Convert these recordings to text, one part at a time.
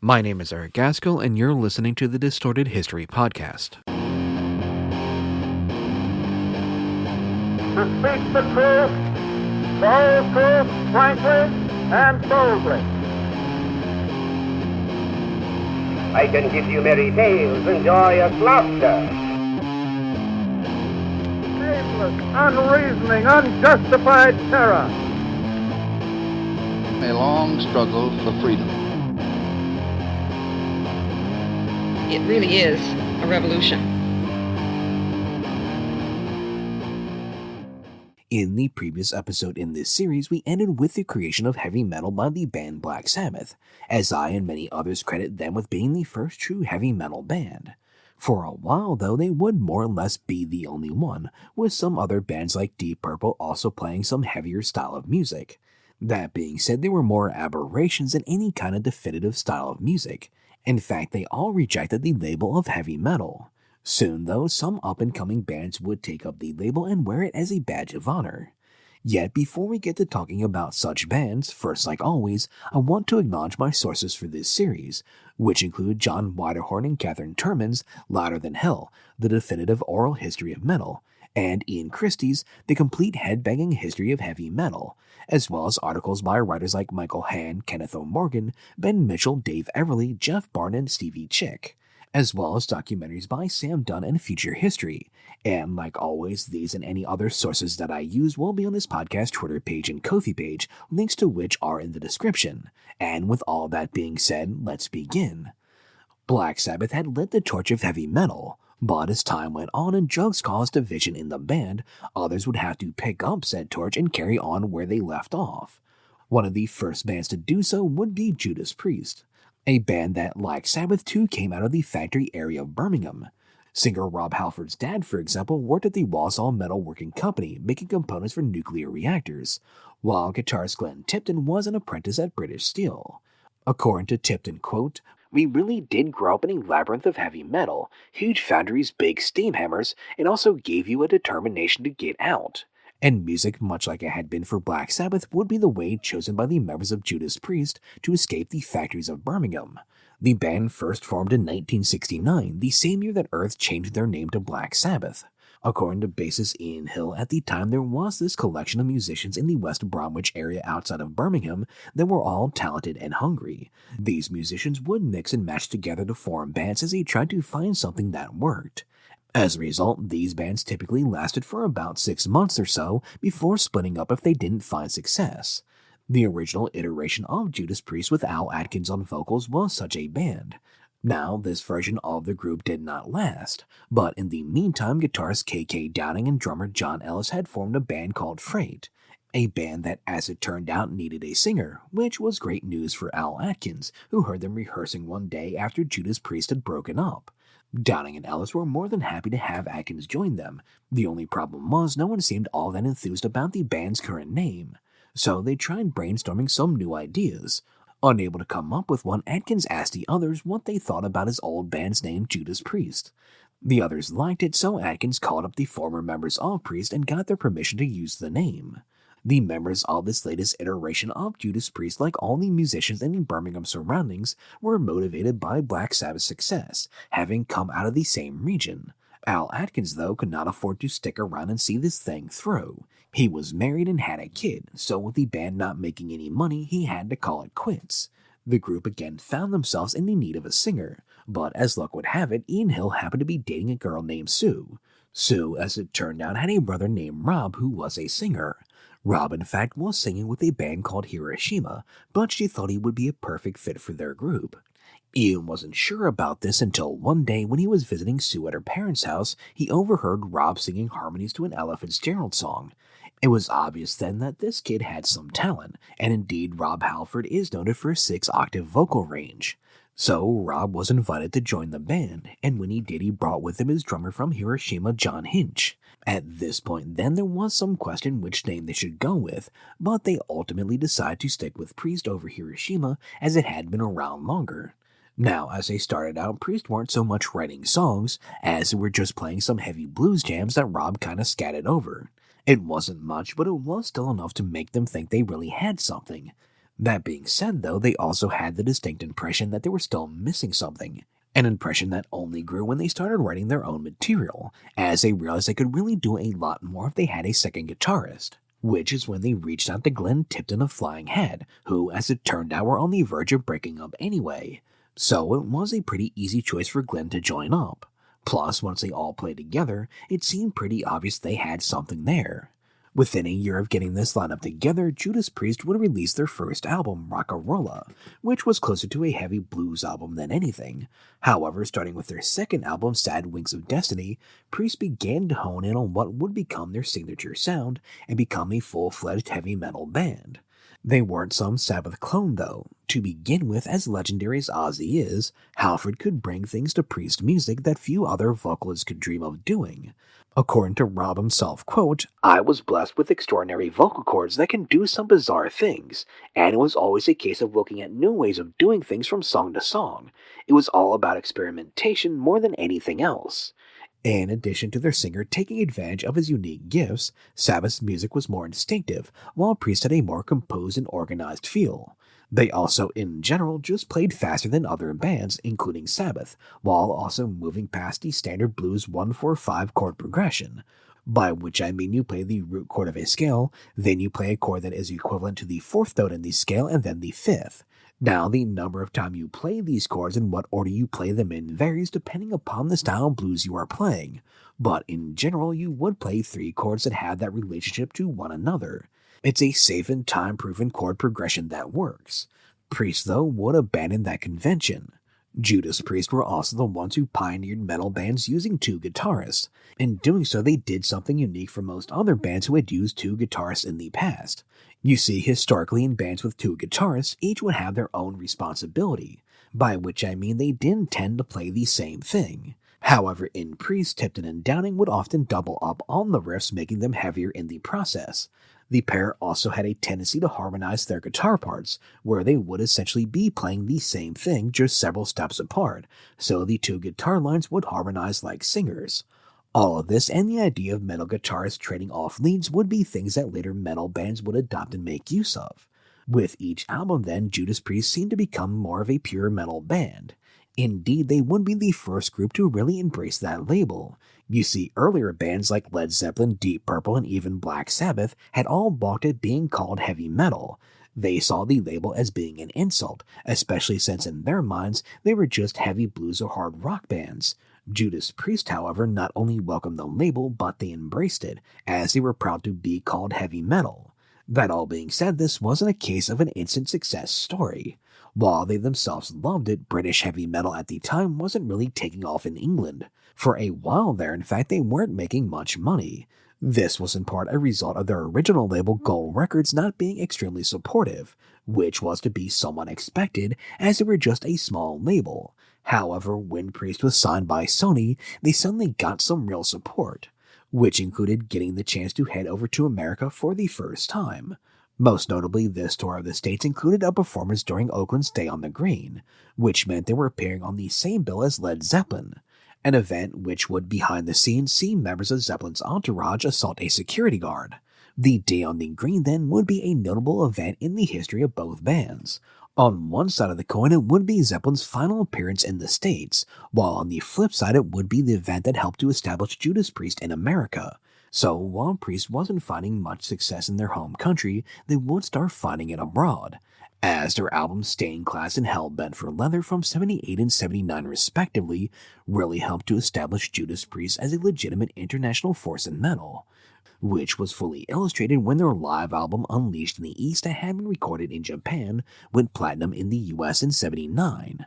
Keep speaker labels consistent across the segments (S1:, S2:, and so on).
S1: My name is Eric Gaskell, and you're listening to the Distorted History Podcast.
S2: To speak the truth, the whole truth, frankly and boldly.
S3: I can give you merry tales and joyous laughter.
S2: Shameless, unreasoning, unjustified terror.
S4: A long struggle for freedom.
S5: It really is a revolution.
S1: In the previous episode in this series, we ended with the creation of heavy metal by the band Black Sabbath, as I and many others credit them with being the first true heavy metal band. For a while, though, they would more or less be the only one, with some other bands like Deep Purple also playing some heavier style of music. That being said, they were more aberrations than any kind of definitive style of music. In fact, they all rejected the label of heavy metal. Soon, though, some up-and-coming bands would take up the label and wear it as a badge of honor. Yet, before we get to talking about such bands, first, like always, I want to acknowledge my sources for this series, which include John Widerhorn and Catherine Turman's Louder Than Hell, The Definitive Oral History of Metal, and Ian Christie's The Complete Headbanging History of Heavy Metal, as well as articles by writers like Michael Hand, Kenneth O. Morgan, Ben Mitchell, Dave Everly, Jeff Barn, and Stevie Chick, as well as documentaries by Sam Dunn and Future History. And like always, these and any other sources that I use will be on this podcast Twitter page and Ko-fi page, links to which are in the description. And with all that being said, let's begin. Black Sabbath had lit the torch of heavy metal, but as time went on and drugs caused division in the band, others would have to pick up said torch and carry on where they left off. One of the first bands to do so would be Judas Priest, a band that, like Sabbath, too came out of the factory area of Birmingham. Singer Rob Halford's dad, for example, worked at the Walsall Metal Working Company, making components for nuclear reactors, while guitarist Glenn Tipton was an apprentice at British Steel. According to Tipton, quote, "We really did grow up in a labyrinth of heavy metal, huge foundries, big steam hammers, and also gave you a determination to get out." And music, much like it had been for Black Sabbath, would be the way chosen by the members of Judas Priest to escape the factories of Birmingham. The band first formed in 1969, the same year that Earth changed their name to Black Sabbath. According to bassist Ian Hill, at the time there was this collection of musicians in the West Bromwich area outside of Birmingham that were all talented and hungry. These musicians would mix and match together to form bands as they tried to find something that worked. As a result, these bands typically lasted for about 6 months or so before splitting up if they didn't find success. The original iteration of Judas Priest with Al Atkins on vocals was such a band. Now, this version of the group did not last, but in the meantime, guitarist K.K. Downing and drummer John Ellis had formed a band called Freight, a band that, as it turned out, needed a singer, which was great news for Al Atkins, who heard them rehearsing one day after Judas Priest had broken up. Downing and Ellis were more than happy to have Atkins join them. The only problem was no one seemed all that enthused about the band's current name, so they tried brainstorming some new ideas. Unable to come up with one, Atkins asked the others what they thought about his old band's name, Judas Priest. The others liked it, so Atkins called up the former members of Priest and got their permission to use the name. The members of this latest iteration of Judas Priest, like all the musicians in the Birmingham surroundings, were motivated by Black Sabbath's success, having come out of the same region. Al Atkins, though, could not afford to stick around and see this thing through. He was married and had a kid, so with the band not making any money, he had to call it quits. The group again found themselves in the need of a singer, but as luck would have it, Ian Hill happened to be dating a girl named Sue. Sue, as it turned out, had a brother named Rob who was a singer. Rob, in fact, was singing with a band called Hiroshima, but she thought he would be a perfect fit for their group. Ian wasn't sure about this until one day when he was visiting Sue at her parents' house, he overheard Rob singing harmonies to an Ella Fitzgerald song. It was obvious then that this kid had some talent, and indeed Rob Halford is noted for his 6-octave vocal range. So Rob was invited to join the band, and when he did, he brought with him his drummer from Hiroshima, John Hinch. At this point then, there was some question which name they should go with, but they ultimately decided to stick with Priest over Hiroshima as it had been around longer. Now, as they started out, Priest weren't so much writing songs, as they were just playing some heavy blues jams that Rob kinda scattered over. It wasn't much, but it was still enough to make them think they really had something. That being said, though, they also had the distinct impression that they were still missing something, an impression that only grew when they started writing their own material, as they realized they could really do a lot more if they had a second guitarist, which is when they reached out to Glenn Tipton of Flying Head, who, as it turned out, were on the verge of breaking up anyway. So it was a pretty easy choice for Glenn to join up. Plus, once they all played together, it seemed pretty obvious they had something there. Within a year of getting this lineup together, Judas Priest would release their first album, Rock-a-Rolla, which was closer to a heavy blues album than anything. However, starting with their second album, Sad Wings of Destiny, Priest began to hone in on what would become their signature sound and become a full-fledged heavy metal band. They weren't some Sabbath clone, though. To begin with, as legendary as Ozzy is, Halford could bring things to Priest music that few other vocalists could dream of doing. According to Rob himself, quote, "I was blessed with extraordinary vocal cords that can do some bizarre things, and it was always a case of looking at new ways of doing things from song to song. It was all about experimentation more than anything else." In addition to their singer taking advantage of his unique gifts, Sabbath's music was more instinctive, while Priest had a more composed and organized feel. They also, in general, just played faster than other bands, including Sabbath, while also moving past the standard blues 1-4-5 chord progression, by which I mean you play the root chord of a scale, then you play a chord that is equivalent to the fourth note in the scale, and then the fifth. Now, the number of times you play these chords and what order you play them in varies depending upon the style of blues you are playing, but in general you would play 3 chords that have that relationship to one another. It's a safe and time-proven chord progression that works. Priest, though, would abandon that convention. Judas Priest were also the ones who pioneered metal bands using 2 guitarists. In doing so, they did something unique from most other bands who had used 2 guitarists in the past. You see, historically in bands with 2 guitarists, each would have their own responsibility, by which I mean they didn't tend to play the same thing. However, in Priest, Tipton and Downing would often double up on the riffs, making them heavier in the process. The pair also had a tendency to harmonize their guitar parts, where they would essentially be playing the same thing just several steps apart, so the 2 guitar lines would harmonize like singers. All of this and the idea of metal guitarists trading off leads would be things that later metal bands would adopt and make use of. With each album then, Judas Priest seemed to become more of a pure metal band. Indeed, they would be the first group to really embrace that label. You see, earlier bands like Led Zeppelin, Deep Purple, and even Black Sabbath had all balked at being called heavy metal. They saw the label as being an insult, especially since in their minds they were just heavy blues or hard rock bands. Judas Priest, however, not only welcomed the label, but they embraced it, as they were proud to be called heavy metal. That all being said, this wasn't a case of an instant success story. While they themselves loved it, British heavy metal at the time wasn't really taking off in England. For a while there, in fact, they weren't making much money. This was in part a result of their original label Gold Records not being extremely supportive, which was to be somewhat expected as they were just a small label. However, when Priest was signed by Sony, they suddenly got some real support, which included getting the chance to head over to America for the first time. Most notably, this tour of the States included a performance during Oakland's Day on the Green, which meant they were appearing on the same bill as Led Zeppelin, an event which would behind the scenes see members of Zeppelin's entourage assault a security guard. The Day on the Green then would be a notable event in the history of both bands. On one side of the coin, it would be Zeppelin's final appearance in the States, while on the flip side it would be the event that helped to establish Judas Priest in America. So while Priest wasn't finding much success in their home country, they would start finding it abroad, as their albums Stained Glass and Hellbent for Leather from 78 and 79 respectively really helped to establish Judas Priest as a legitimate international force in metal, which was fully illustrated when their live album Unleashed in the East that had been recorded in Japan went platinum in the US in 79.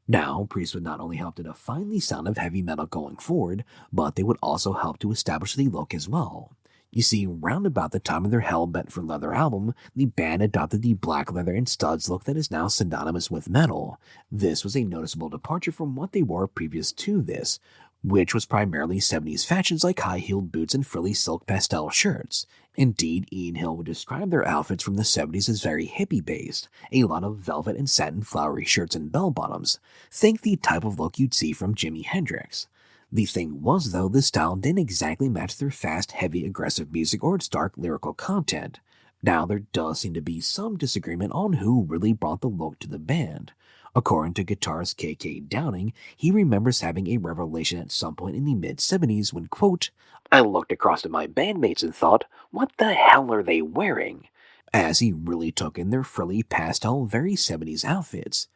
S1: Now, Priest would not only help to define the sound of heavy metal going forward, but they would also help to establish the look as well. You see, round about the time of their Hellbent for Leather album, the band adopted the black leather and studs look that is now synonymous with metal. This was a noticeable departure from what they wore previous to this, which was primarily 70s fashions like high-heeled boots and frilly silk pastel shirts. Indeed, Ian Hill would describe their outfits from the 70s as very hippie-based, a lot of velvet and satin flowery shirts and bell-bottoms. Think the type of look you'd see from Jimi Hendrix. The thing was, though, this style didn't exactly match their fast, heavy, aggressive music or its dark lyrical content. Now, there does seem to be some disagreement on who really brought the look to the band. According to guitarist K.K. Downing, he remembers having a revelation at some point in the mid-70s when, quote, "I looked across at my bandmates and thought, what the hell are they wearing?" As he really took in their frilly pastel, very 70s outfits.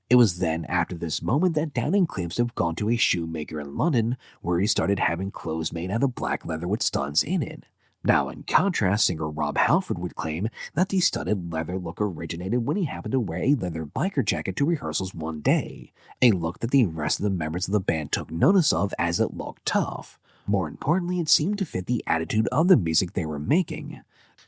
S1: It was then after this moment that Downing claims to have gone to a shoemaker in London where he started having clothes made out of black leather with studs in it. Now, in contrast, singer Rob Halford would claim that the studded leather look originated when he happened to wear a leather biker jacket to rehearsals one day, a look that the rest of the members of the band took notice of as it looked tough. More importantly, it seemed to fit the attitude of the music they were making.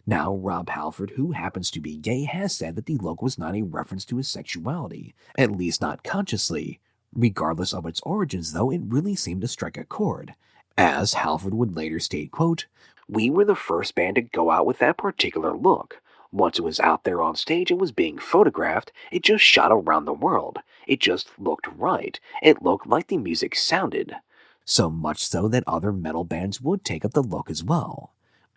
S1: Now, Rob Halford, who happens to be gay, has said that the look was not a reference to his sexuality, at least not consciously. Regardless of its origins, though, it really seemed to strike a chord. As Halford would later state, quote, "We were the first band to go out with that particular look. Once it was out there on stage and was being photographed, it just shot around the world. It just looked right. It looked like the music sounded." So much so that other metal bands would take up the look as well.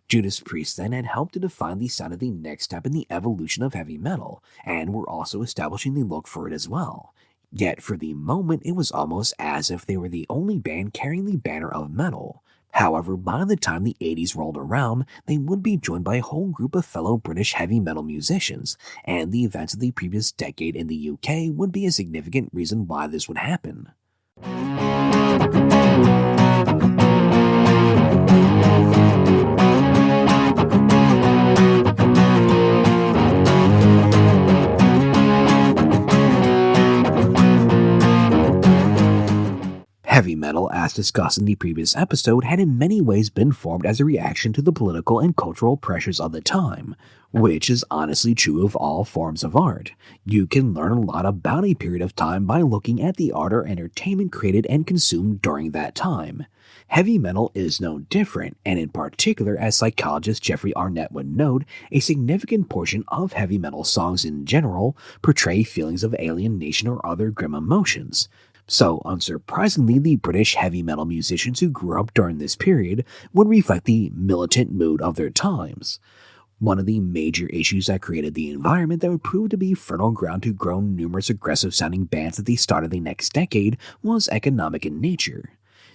S1: Judas Priest then had helped to define the sound of the next step in the evolution of heavy metal, and were also establishing the look for it as well. Yet for the moment, it was almost as if they were the only band carrying the banner of metal. However, by the time the 80s rolled around, they would be joined by a whole group of fellow British heavy metal musicians, and the events of the previous decade in the UK would be a significant reason why this would happen. Heavy metal, as discussed in the previous episode, had in many ways been formed as a reaction to the political and cultural pressures of the time, which is honestly true of all forms of art. You can learn a lot about a period of time by looking at the art or entertainment created and consumed during that time. Heavy metal is no different, and in particular, as psychologist Jeffrey Arnett would note, a significant portion of heavy metal songs in general portray feelings of alienation or other grim emotions. So, unsurprisingly, the British heavy metal musicians who grew up during this period would reflect the militant mood of their times. One of the major issues that created the environment that would prove to be fertile ground to grow numerous aggressive-sounding bands at the start of the next decade was economic in nature.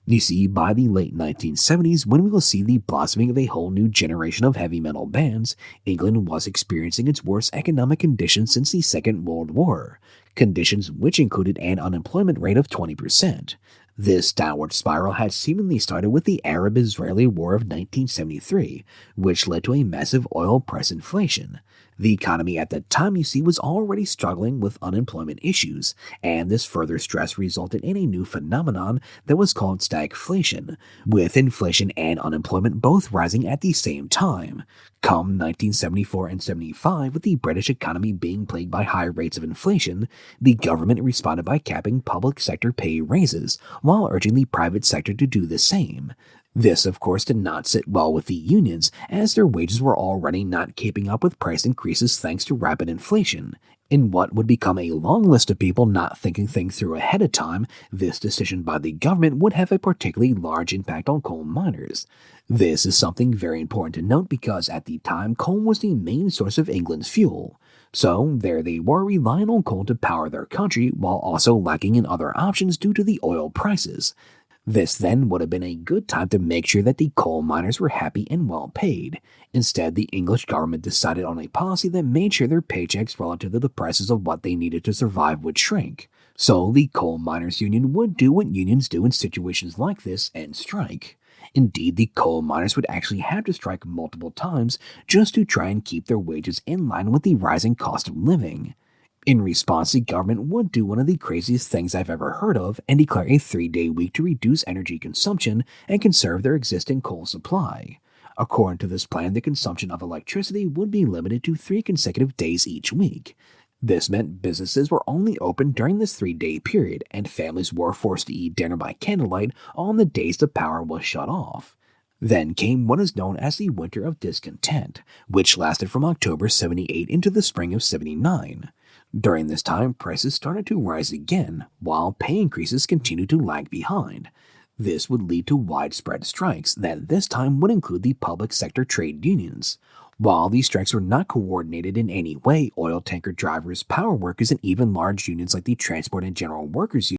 S1: You see, by the late 1970s, when we will see the blossoming of a whole new generation of heavy metal bands, England was experiencing its worst economic conditions since the Second World War, conditions which included an unemployment rate of 20%. This downward spiral had seemingly started with the Arab-Israeli War of 1973, which led to a massive oil price inflation. The economy at that time, you see, was already struggling with unemployment issues, and this further stress resulted in a new phenomenon that was called stagflation, with inflation and unemployment both rising at the same time. Come 1974 and 75, with the British economy being plagued by high rates of inflation, the government responded by capping public sector pay raises, while urging the private sector to do the same. This, of course, did not sit well with the unions, as their wages were already not keeping up with price increases thanks to rapid inflation. In what would become a long list of people not thinking things through ahead of time, this decision by the government would have a particularly large impact on coal miners. This is something very important to note because at the time, coal was the main source of England's fuel. So, there they were relying on coal to power their country while also lacking in other options due to the oil prices. This then would have been a good time to make sure that the coal miners were happy and well paid. Instead, the English government decided on a policy that made sure their paychecks relative to the prices of what they needed to survive would shrink. So the coal miners' union would do what unions do in situations like this and strike. Indeed, the coal miners would actually have to strike multiple times just to try and keep their wages in line with the rising cost of living. In response, the government would do one of the craziest things I've ever heard of and declare a 3-day week to reduce energy consumption and conserve their existing coal supply. According to this plan, the consumption of electricity would be limited to 3 consecutive days each week. This meant businesses were only open during this 3-day period, and families were forced to eat dinner by candlelight on the days the power was shut off. Then came what is known as the Winter of Discontent, which lasted from October 78 into the spring of 79. During this time, prices started to rise again, while pay increases continued to lag behind. This would lead to widespread strikes that this time would include the public sector trade unions. While these strikes were not coordinated in any way, oil tanker drivers, power workers, and even large unions like the Transport and General Workers